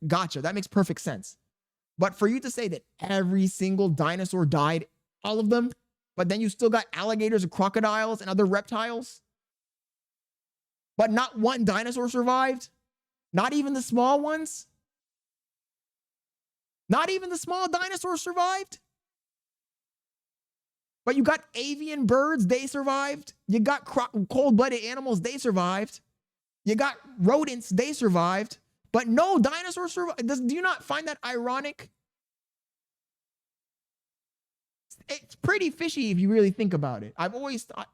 Gotcha. That makes perfect sense. But for you to say that every single dinosaur died, all of them, but then you still got alligators and crocodiles and other reptiles, but not one dinosaur survived, not even the small ones, not even the small dinosaurs survived. But you got avian birds, they survived. You got cold-blooded animals, they survived. You got rodents, they survived. But no dinosaurs survived. Do you not find that ironic? It's pretty fishy if you really think about it. I've always thought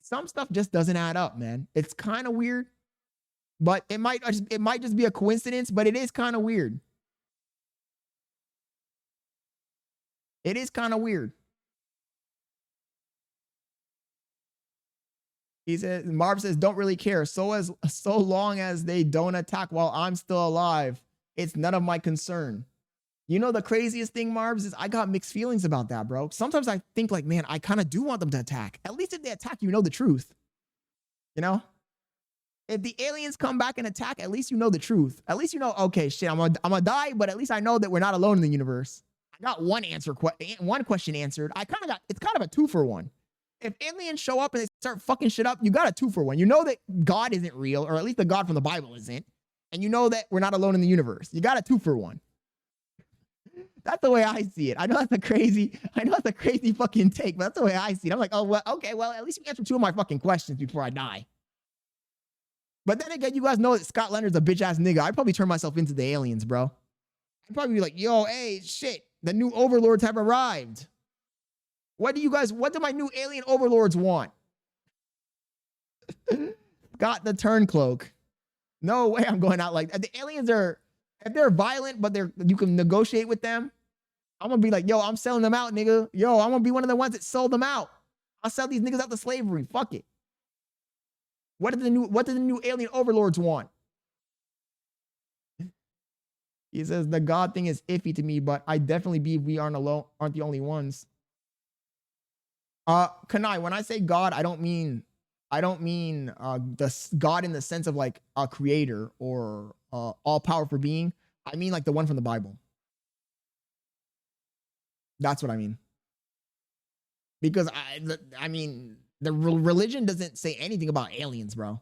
some stuff just doesn't add up, man. It's kind of weird, but it might just be a coincidence, but it is kind of weird. It is kind of weird. He says, Marv says, don't really care. So long as they don't attack while I'm still alive, it's none of my concern. You know, the craziest thing, Marvs, is I got mixed feelings about that, bro. Sometimes I think like, man, I kind of do want them to attack. At least if they attack, you know the truth. You know? If the aliens come back and attack, at least you know the truth. At least you know, okay, shit, I'm gonna die, but at least I know that we're not alone in the universe. I got one question answered. It's kind of a 2-for-1. If aliens show up and they start fucking shit up, you got a 2-for-1. You know that God isn't real, or at least the God from the Bible isn't. And you know that we're not alone in the universe. You got a 2-for-1. That's the way I see it. I know that's a crazy fucking take, but that's the way I see it. I'm like, oh, well, okay, well, at least you answered 2 of my fucking questions before I die. But then again, you guys know that Scott Leonard's a bitch ass nigga. I'd probably turn myself into the aliens, bro. I'd probably be like, yo, hey, shit, the new overlords have arrived. What do my new alien overlords want? Got the turncloak. No way I'm going out like that. The aliens are, if they're violent, but you can negotiate with them, I'm gonna be like, yo, I'm selling them out, nigga. Yo, I'm gonna be one of the ones that sold them out. I'll sell these niggas out to slavery. Fuck it. What do the new alien overlords want? He says the God thing is iffy to me, but I definitely believe we aren't the only ones. Kanai, when I say God, I don't mean the God in the sense of like a creator or all powerful being. I mean like the one from the Bible. That's what I mean. Because I mean the religion doesn't say anything about aliens, bro.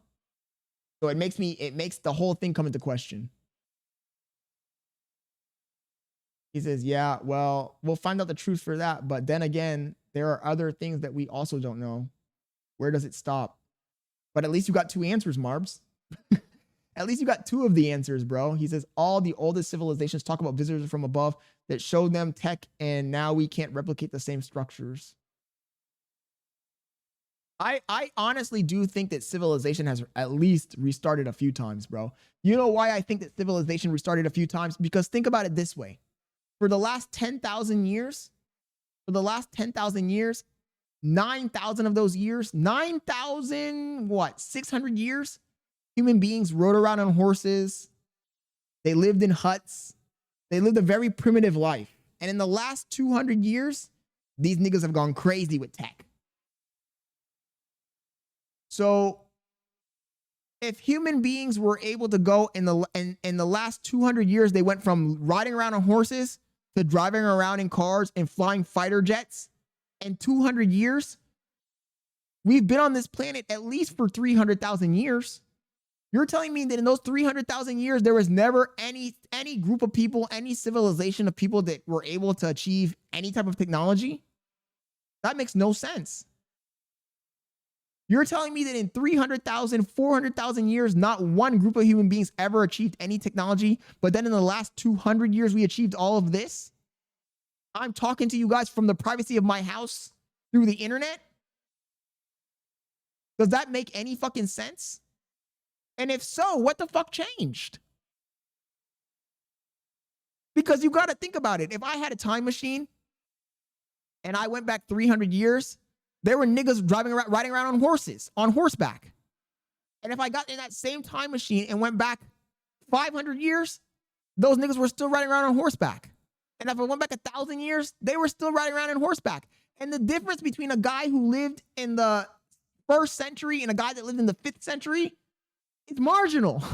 So it makes the whole thing come into question. He says, yeah, well, we'll find out the truth for that. But then again, there are other things that we also don't know. Where does it stop? But at least you got 2 answers, Marbs. At least you got 2 of the answers, bro. He says, all the oldest civilizations talk about visitors from above that showed them tech, and now we can't replicate the same structures. I honestly do think that civilization has at least restarted a few times, bro. You know why I think that civilization restarted a few times? Because think about it this way. For the last 10,000 years, 9,000 of those years, 600 years, human beings rode around on horses. They lived in huts. They lived a very primitive life. And in the last 200 years, these niggas have gone crazy with tech. So if human beings were able to go in the last 200 years, they went from riding around on horses to driving around in cars and flying fighter jets. In 200 years, we've been on this planet at least for 300,000 years. You're telling me that in those 300,000 years, there was never any group of people, any civilization of people that were able to achieve any type of technology? That makes no sense. You're telling me that in 300,000, 400,000 years, not one group of human beings ever achieved any technology, but then in the last 200 years, we achieved all of this? I'm talking to you guys from the privacy of my house through the internet? Does that make any fucking sense? And if so, what the fuck changed? Because you got to think about it. If I had a time machine and I went back 300 years, there were niggas riding around on horses, on horseback. And if I got in that same time machine and went back 500 years, those niggas were still riding around on horseback. And if I went back 1,000 years, they were still riding around on horseback. And the difference between a guy who lived in the 1st century and a guy that lived in the 5th century is marginal.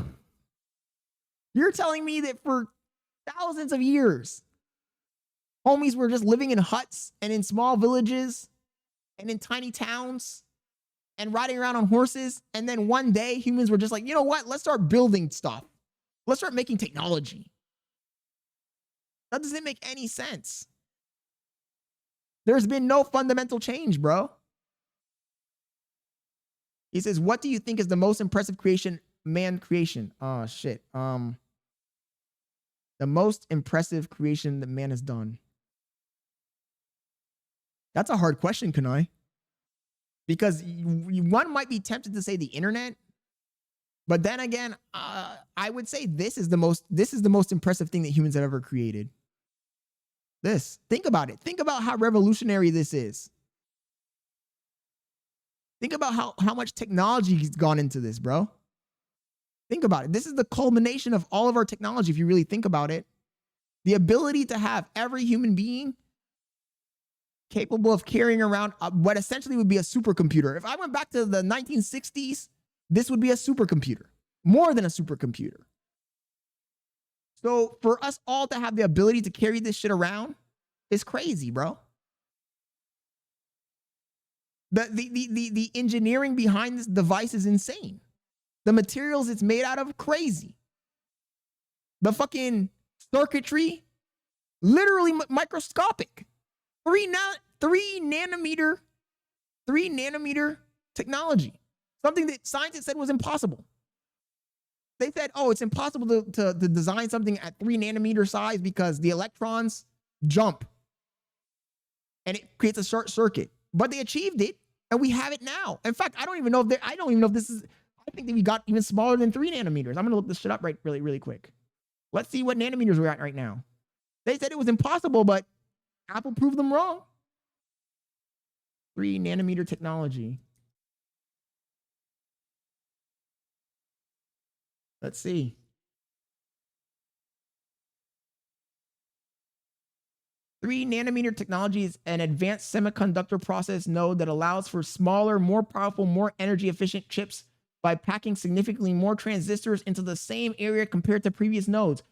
You're telling me that for thousands of years, homies were just living in huts and in small villages and in tiny towns and riding around on horses. And then one day humans were just like, you know what? Let's start building stuff. Let's start making technology. That doesn't make any sense. There's been no fundamental change, bro. He says, what do you think is the most impressive creation, man creation? Oh, shit. The most impressive creation that man has done. That's a hard question, Kanai. Because one might be tempted to say the internet, but then again, I would say this is the most impressive thing that humans have ever created. This. Think about it. Think about how revolutionary this is. Think about how much technology has gone into this, bro. Think about it. This is the culmination of all of our technology, if you really think about it. The ability to have every human being capable of carrying around what essentially would be a supercomputer. If I went back to the 1960s, this would be a supercomputer, more than a supercomputer. So for us all to have the ability to carry this shit around is crazy, bro. The engineering behind this device is insane. The materials it's made out of, crazy. The fucking circuitry, literally microscopic. 3 nanometer technology. Something that scientists said was impossible. They said, oh, it's impossible to design something at 3 nanometer size because the electrons jump and it creates a short circuit. But they achieved it, and we have it now. In fact, I don't even know if this is, I think that we got even smaller than 3 nanometers. I'm gonna look this shit up really quick. Let's see what nanometers we're at right now. They said it was impossible, but Apple proved them wrong. 3 nanometer technology. Let's see. Three nanometer technology is an advanced semiconductor process node that allows for smaller, more powerful, more energy efficient chips by packing significantly more transistors into the same area compared to previous nodes.